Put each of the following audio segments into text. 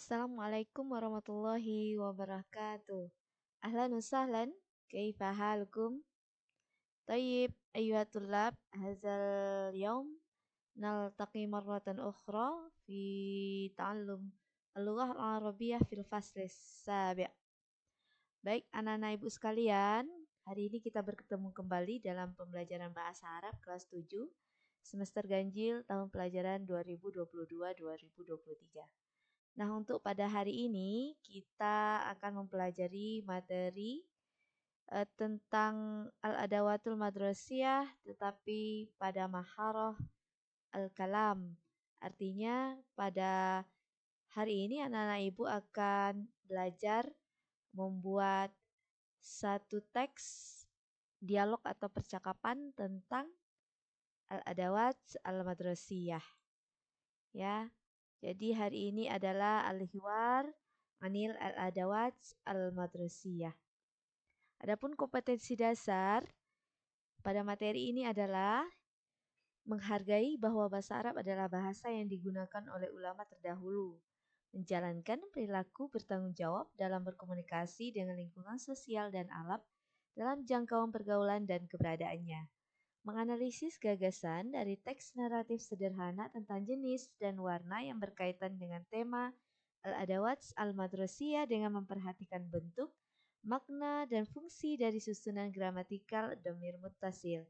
Assalamualaikum warahmatullahi wabarakatuh. Ahlan wa sahlan, kaifa halukum? طيب أيها الطلاب هذا اليوم نلتقي مرة أخرى في تعلم اللغة العربية في الفصل السابع. Baik anak-anak ibu sekalian, hari ini kita bertemu kembali dalam pembelajaran bahasa Arab kelas 7 semester ganjil tahun pelajaran 2022-2023. Nah, untuk pada hari ini kita akan mempelajari materi tentang al-adawatul madrasiyah tetapi pada maharah al-kalam. Artinya pada hari ini anak-anak ibu akan belajar membuat satu teks dialog atau percakapan tentang al-adawat al-madrasiyah. Ya. Jadi hari ini adalah al-hiwar anil al-adawat al-madrasiyah. Adapun kompetensi dasar pada materi ini adalah menghargai bahwa bahasa Arab adalah bahasa yang digunakan oleh ulama terdahulu, menjalankan perilaku bertanggung jawab dalam berkomunikasi dengan lingkungan sosial dan alam dalam jangkauan pergaulan dan keberadaannya. Menganalisis gagasan dari teks naratif sederhana tentang jenis dan warna yang berkaitan dengan tema al-adawat al-madrasiyah dengan memperhatikan bentuk, makna, dan fungsi dari susunan gramatikal dhamir muttasil.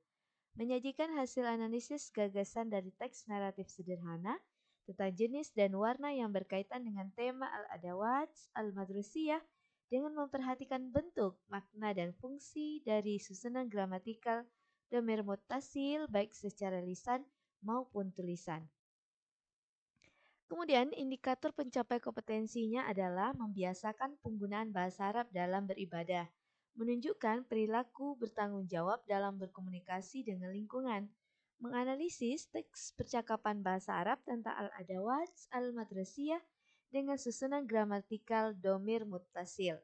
Menyajikan hasil analisis gagasan dari teks naratif sederhana tentang jenis dan warna yang berkaitan dengan tema al-adawat al-madrasiyah dengan memperhatikan bentuk, makna, dan fungsi dari susunan gramatikal dhamir muttasil baik secara lisan maupun tulisan. Kemudian indikator pencapai kompetensinya adalah membiasakan penggunaan bahasa Arab dalam beribadah, menunjukkan perilaku bertanggung jawab dalam berkomunikasi dengan lingkungan, menganalisis teks percakapan bahasa Arab tentang al-adawat al-madrasiyah dengan susunan gramatikal dhamir muttasil,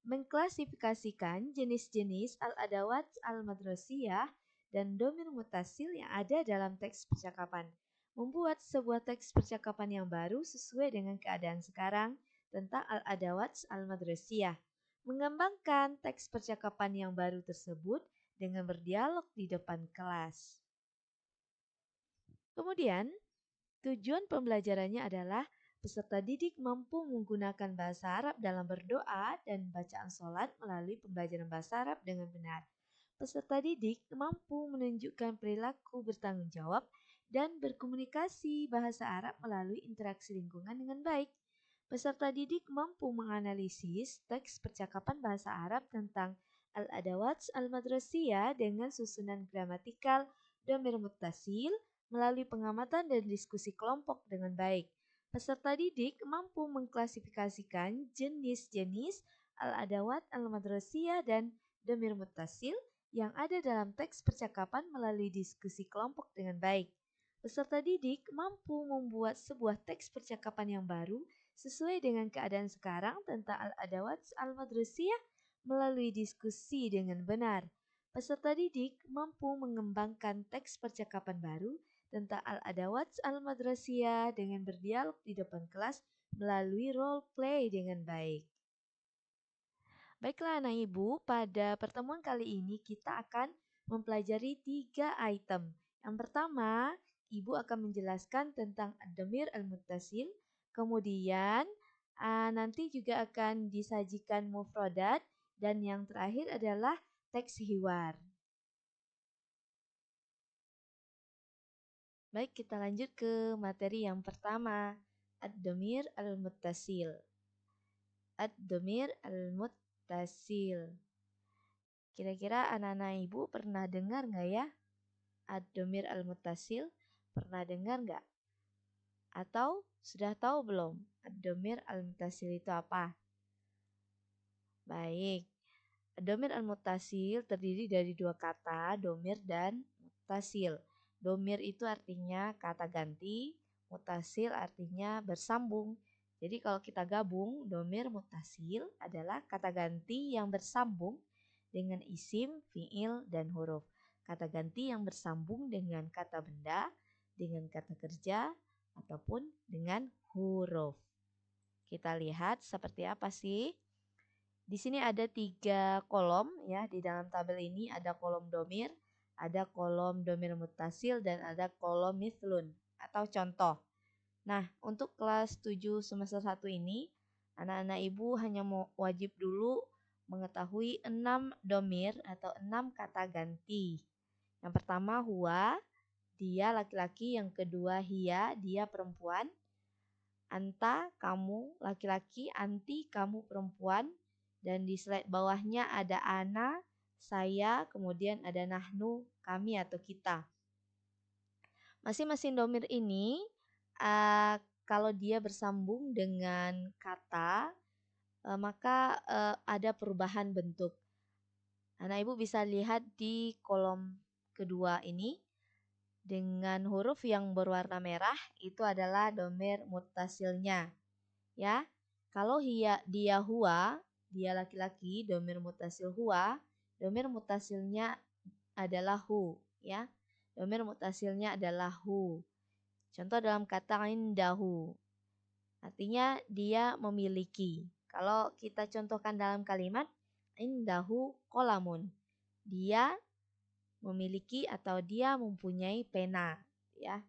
mengklasifikasikan jenis-jenis al-adawat al-madrasiyah dan dhamir muttasil yang ada dalam teks percakapan, membuat sebuah teks percakapan yang baru sesuai dengan keadaan sekarang tentang al-adawat al-madrasiyah, mengembangkan teks percakapan yang baru tersebut dengan berdialog di depan kelas. Kemudian, tujuan pembelajarannya adalah peserta didik mampu menggunakan bahasa Arab dalam berdoa dan bacaan sholat melalui pembelajaran bahasa Arab dengan benar. Peserta didik mampu menunjukkan perilaku bertanggung jawab dan berkomunikasi bahasa Arab melalui interaksi lingkungan dengan baik. Peserta didik mampu menganalisis teks percakapan bahasa Arab tentang al-adawat al-madrasiyah dengan susunan gramatikal dhamir muttasil melalui pengamatan dan diskusi kelompok dengan baik. Peserta didik mampu mengklasifikasikan jenis-jenis al-adawat al-madrasiyah dan dhamir muttasil yang ada dalam teks percakapan melalui diskusi kelompok dengan baik. Peserta didik mampu membuat sebuah teks percakapan yang baru sesuai dengan keadaan sekarang tentang al-adawat al-madrasiyah melalui diskusi dengan benar. Peserta didik mampu mengembangkan teks percakapan baru tentang al-adawat al-madrasiyah dengan berdialog di depan kelas melalui role play dengan baik. Baiklah anak ibu, pada pertemuan kali ini kita akan mempelajari 3 item. Yang pertama, ibu akan menjelaskan tentang ad-dhamir al-muttasil. Kemudian nanti juga akan disajikan mufradat. Dan yang terakhir adalah teks hiwar. Baik, kita lanjut ke materi yang pertama, ad-dhamir al-muttasil. Ad-dhamir al-muttasil. Kira-kira anak-anak ibu pernah dengar nggak ya? Ad-dhamir al-muttasil, pernah dengar nggak? Atau sudah tahu belum? Ad-dhamir al-muttasil itu apa? Baik, ad-dhamir al-muttasil terdiri dari dua kata, dhamir dan muttasil. Dhamir itu artinya kata ganti, muttasil artinya bersambung. Jadi kalau kita gabung, dhamir muttasil adalah kata ganti yang bersambung dengan isim, fiil, dan huruf. Kata ganti yang bersambung dengan kata benda, dengan kata kerja, ataupun dengan huruf. Kita lihat seperti apa sih. Di sini ada 3 kolom ya. Di dalam tabel ini ada kolom domir, ada kolom domir mutasil, dan ada kolom mithlun atau contoh. Nah, untuk kelas 7 semester 1 ini, anak-anak ibu hanya wajib dulu mengetahui 6 domir atau 6 kata ganti. Yang pertama huwa, dia laki-laki. Yang kedua hia, dia perempuan. Anta, kamu laki-laki. Anti, kamu perempuan. Dan di slide bawahnya ada ana, saya, kemudian ada nahnu, kami atau kita. Masing-masing domir ini kalau dia bersambung dengan kata, maka ada perubahan bentuk. Anak ibu bisa lihat di kolom kedua ini. Dengan huruf yang berwarna merah itu adalah domir mutasilnya. Ya, kalau dia huwa, dia laki-laki, domir mutasil huwa, domir mutasilnya adalah hu, ya. Domir mutasilnya adalah hu. Contoh dalam kata indahu, artinya dia memiliki. Kalau kita contohkan dalam kalimat indahu qalamun, dia memiliki atau dia mempunyai pena, ya.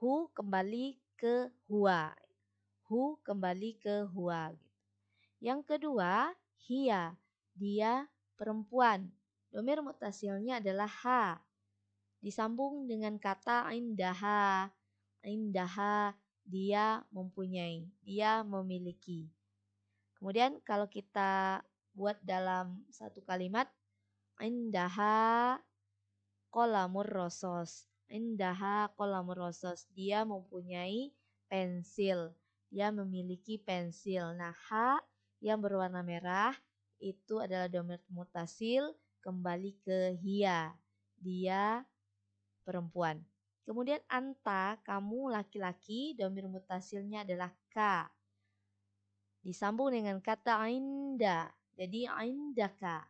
Hu kembali ke huwa. Hu kembali ke huwa. Yang kedua, hia, dia perempuan. Domir mutasilnya adalah ha. Disambung dengan kata indaha. Indaha, dia mempunyai, dia memiliki. Kemudian kalau kita buat dalam satu kalimat, indaha qalamur rasos. Indaha qalamur rasos. Dia mempunyai pensil. Dia memiliki pensil. Nah, ha yang berwarna merah itu adalah domir mutasil kembali ke hia. Dia perempuan. Kemudian anta, kamu laki-laki, domir mutasilnya adalah ka. Disambung dengan kata inda. Jadi indaka.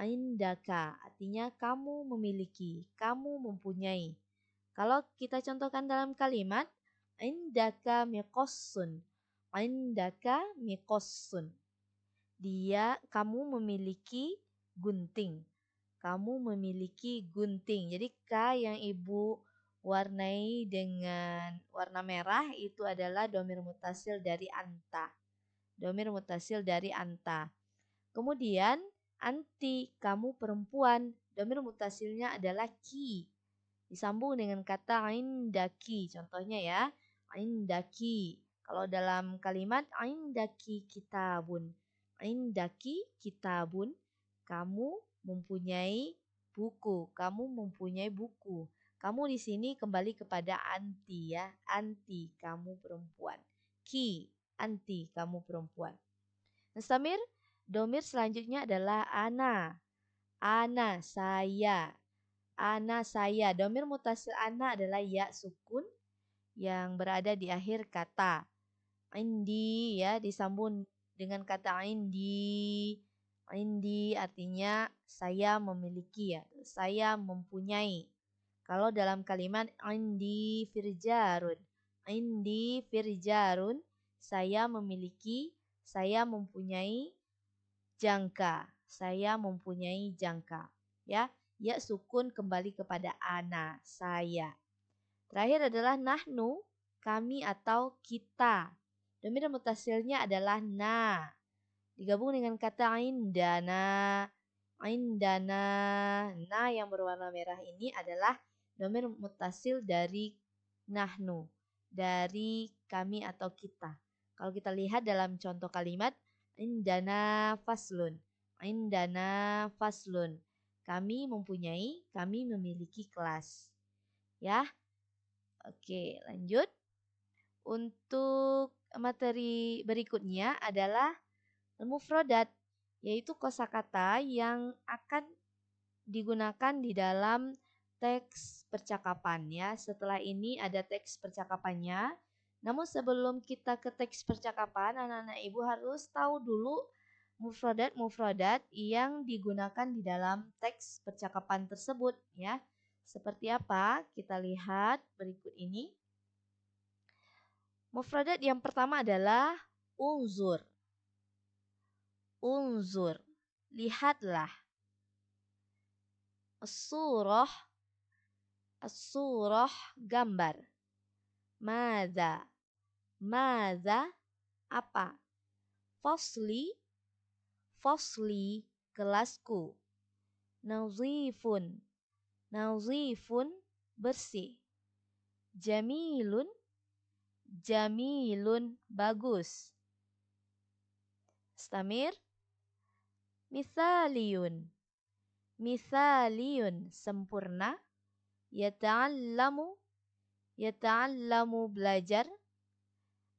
Indaka artinya kamu memiliki, kamu mempunyai. Kalau kita contohkan dalam kalimat indaka miqassun. Indaka miqassun. Kamu memiliki gunting. Kamu memiliki gunting. Jadi ka yang ibu warnai dengan warna merah itu adalah domir mutasil dari anta. Domir mutasil dari anta. Kemudian anti, kamu perempuan. Domir mutasilnya adalah ki. Disambung dengan kata indaki. Contohnya ya, indaki. Kalau dalam kalimat indaki kitabun. Indaki kitabun, kamu mempunyai buku. Kamu mempunyai buku. Kamu di sini kembali kepada anti ya. Anti, kamu perempuan. Ki, anti, kamu perempuan. Mustamir, domir selanjutnya adalah ana. Ana, saya. Ana, saya. Domir mutasil ana adalah ya sukun yang berada di akhir kata. Indi ya, disambung dengan kata indi. Indi artinya saya memiliki ya. Saya mempunyai. Kalau dalam kalimat indi firjarun. Indi firjarun, saya memiliki, saya mempunyai jangka. Saya mempunyai jangka. Ya, ya sukun kembali kepada ana, saya. Terakhir adalah nahnu, kami atau kita. Domir mutasilnya adalah na. Digabung dengan kata indana. Indana. Na yang berwarna merah ini adalah domir mutasil dari nahnu. Dari kami atau kita. Kalau kita lihat dalam contoh kalimat, indana faslun. Indana faslun. Kami mempunyai, kami memiliki kelas. Ya. Oke, lanjut. Untuk materi berikutnya adalah mufradat, yaitu kosakata yang akan digunakan di dalam teks percakapan ya. Setelah ini ada teks percakapannya. Namun sebelum kita ke teks percakapan, anak-anak ibu harus tahu dulu mufradat-mufradat yang digunakan di dalam teks percakapan tersebut ya. Seperti apa? Kita lihat berikut ini. Mufradat yang pertama adalah Unzur. Unzur. Lihatlah. As-surah. As-surah. Gambar. Madza. Madza. Apa? Fasli. Fasli. Kelasku. Nazifun. Nazifun. Bersih. Jamilun. Jamilun. Bagus. Istamir. Mithaliyun. Mithaliyun. Sempurna. Yata'allamu. Yata'allamu. Belajar.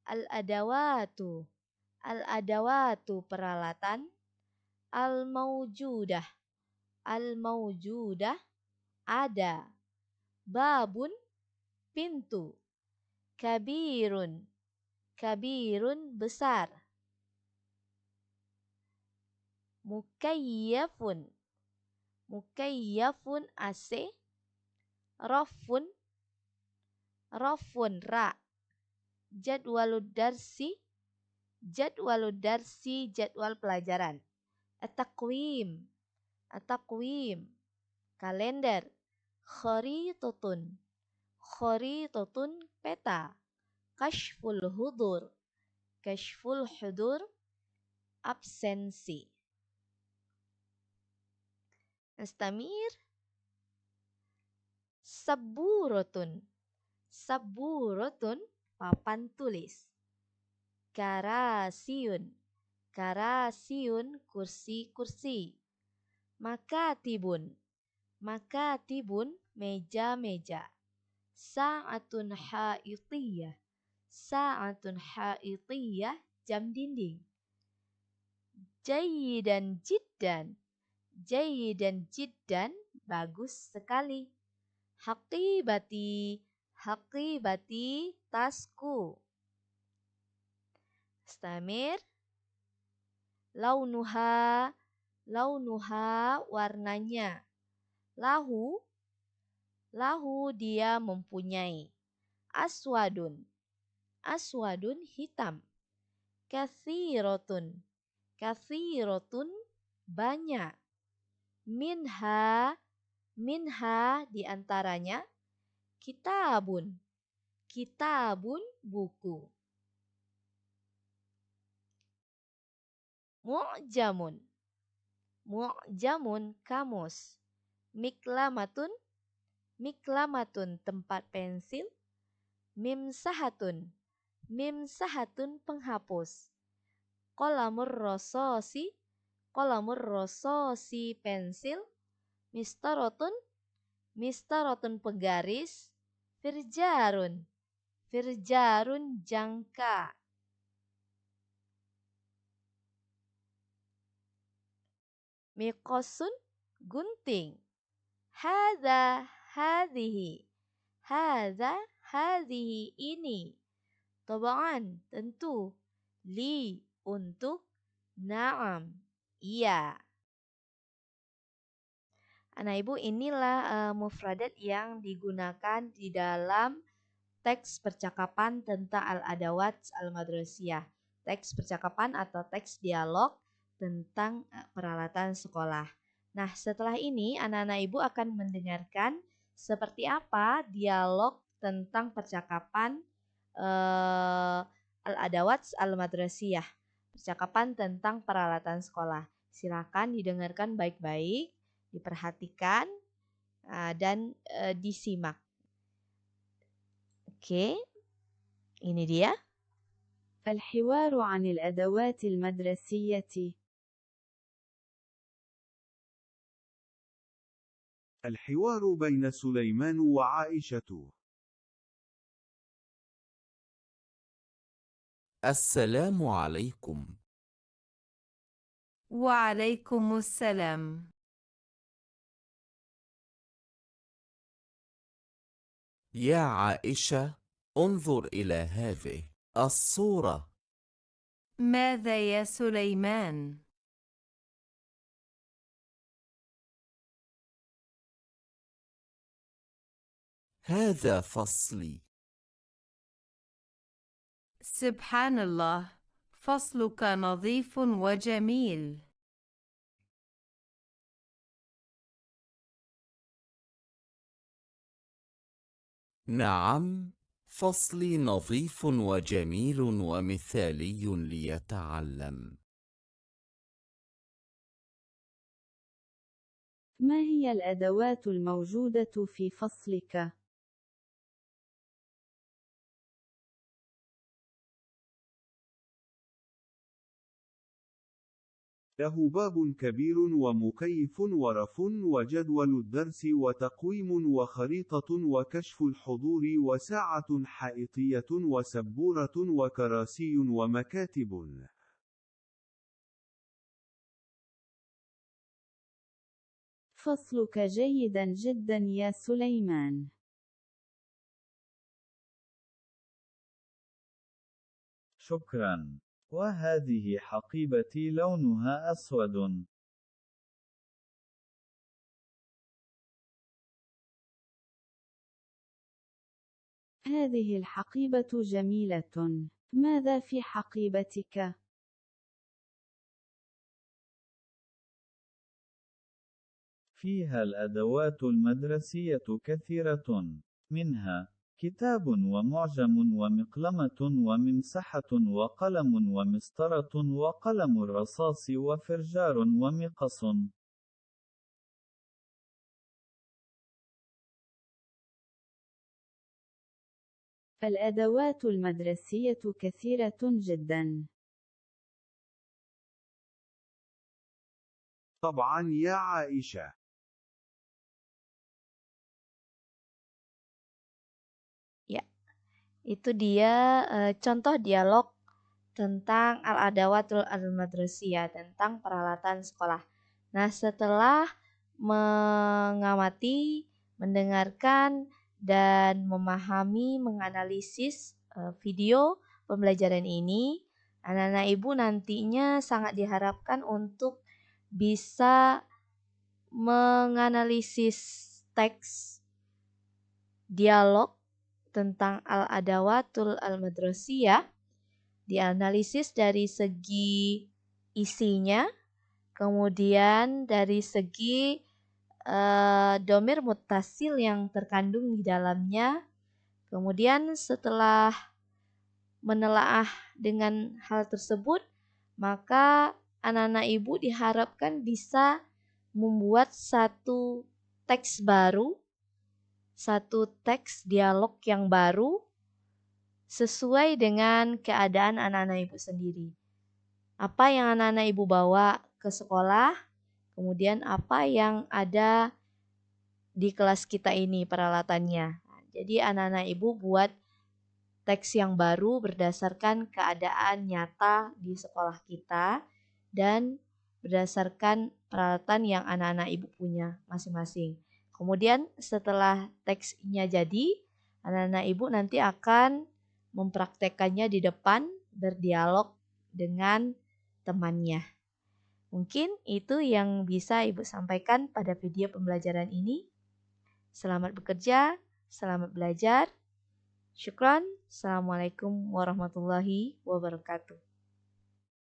Al-adawatu. Al-adawatu. Peralatan. Al-mawjudah. Al-mawjudah. Ada. Babun. Pintu. Kabirun. Kabirun. Besar. Mukayyafun. Mukayyafun. AC. Rafun. Rafun. Ra. Jadwalud darsi. Jadwalud darsi. Jadwal pelajaran. At-taqwim. At-taqwim. Kalender. Kharitatun. Kharitatun. Peta. Kashful hudur. Kashful hudur. Absensi. Nastamir. Saburatun. Saburatun. Papan tulis. Karasiyun. Karasiyun. Kursi-kursi. Makatibun. Makatibun. Meja-meja. Sa'atun haitiyah. Sa'atun haitiyah. Jam dinding. Jayidan jiddan. Jayidan jiddan. Bagus sekali. Haqibati. Haqibati. Tasku. Istamir. Launuha. Launuha. Warnanya. Lahu. Lahu. Dia mempunyai. Aswadun. Aswadun. Hitam. Kathirotun. Kathirotun. Banyak. Minha. Minha. Diantaranya. Kitabun. Kitabun. Buku. Mu'jamun. Mu'jamun. Kamus. Miklamatun. Miklamatun. Tempat pensil. Mimsahatun. Mimsahatun. Penghapus. Qalamur rasosi. Qalamur rasosi. Pensil. Mistarotun. Mistarotun. Penggaris. Firjarun. Firjarun. Jangka. Miqosun. Gunting. Hadza. Hadhihi. Hadza. Hadhihi. Ini. Taba'an. Tentu. Li. Untuk. Naam. Iya. Anak ibu, inilah mufradat yang digunakan di dalam teks percakapan tentang al-adawat al-madrasiyah. Teks percakapan atau teks dialog tentang peralatan sekolah. Nah, setelah ini anak-anak ibu akan mendengarkan seperti apa dialog tentang percakapan al-adawat al-madrasiyah. Percakapan tentang peralatan sekolah. Silakan didengarkan baik-baik, diperhatikan, dan disimak. Oke, ini dia. الحوار عن الأدوات المدرسية. الحوار بين سليمان وعائشة. السلام عليكم. وعليكم السلام. يا عائشة، انظر إلى هذه الصورة. ماذا يا سليمان؟ هذا فصلي. سبحان الله، فصلك نظيف وجميل. نعم، فصلي نظيف وجميل ومثالي ليتعلم. ما هي الأدوات الموجودة في فصلك؟ له باب كبير ومكيف ورف وجدول الدرس وتقويم وخريطة وكشف الحضور وساعة حائطية وسبورة وكراسي ومكاتب. فصلك جيدا جدا يا سليمان. شكرا. وهذه حقيبتي لونها أسود. هذه الحقيبة جميلة. ماذا في حقيبتك؟ فيها الأدوات المدرسية كثيرة، منها كتاب ومعجم ومقلمة وممسحة وقلم ومسطرة وقلم الرصاص وفرجار ومقص. الأدوات المدرسية كثيرة جدا. طبعا يا عائشة. Ya, itu dia contoh dialog tentang al-adawatul al-madrasiyah, tentang peralatan sekolah. Nah, setelah mengamati, mendengarkan, dan memahami, menganalisis video pembelajaran ini, anak-anak ibu nantinya sangat diharapkan untuk bisa menganalisis teks dialog tentang al-adawatul al-madrasiyah, dianalisis dari segi isinya, kemudian dari segi domir muttasil yang terkandung di dalamnya. Kemudian setelah menelaah dengan hal tersebut, maka anak-anak ibu diharapkan bisa membuat satu teks baru, satu teks dialog yang baru sesuai dengan keadaan anak-anak ibu sendiri. Apa yang anak-anak ibu bawa ke sekolah, kemudian apa yang ada di kelas kita ini peralatannya. Jadi anak-anak ibu buat teks yang baru berdasarkan keadaan nyata di sekolah kita dan berdasarkan peralatan yang anak-anak ibu punya masing-masing. Kemudian setelah teksnya jadi, anak-anak ibu nanti akan mempraktekannya di depan, berdialog dengan temannya. Mungkin itu yang bisa ibu sampaikan pada video pembelajaran ini. Selamat bekerja, selamat belajar. Syukran. Assalamualaikum warahmatullahi wabarakatuh.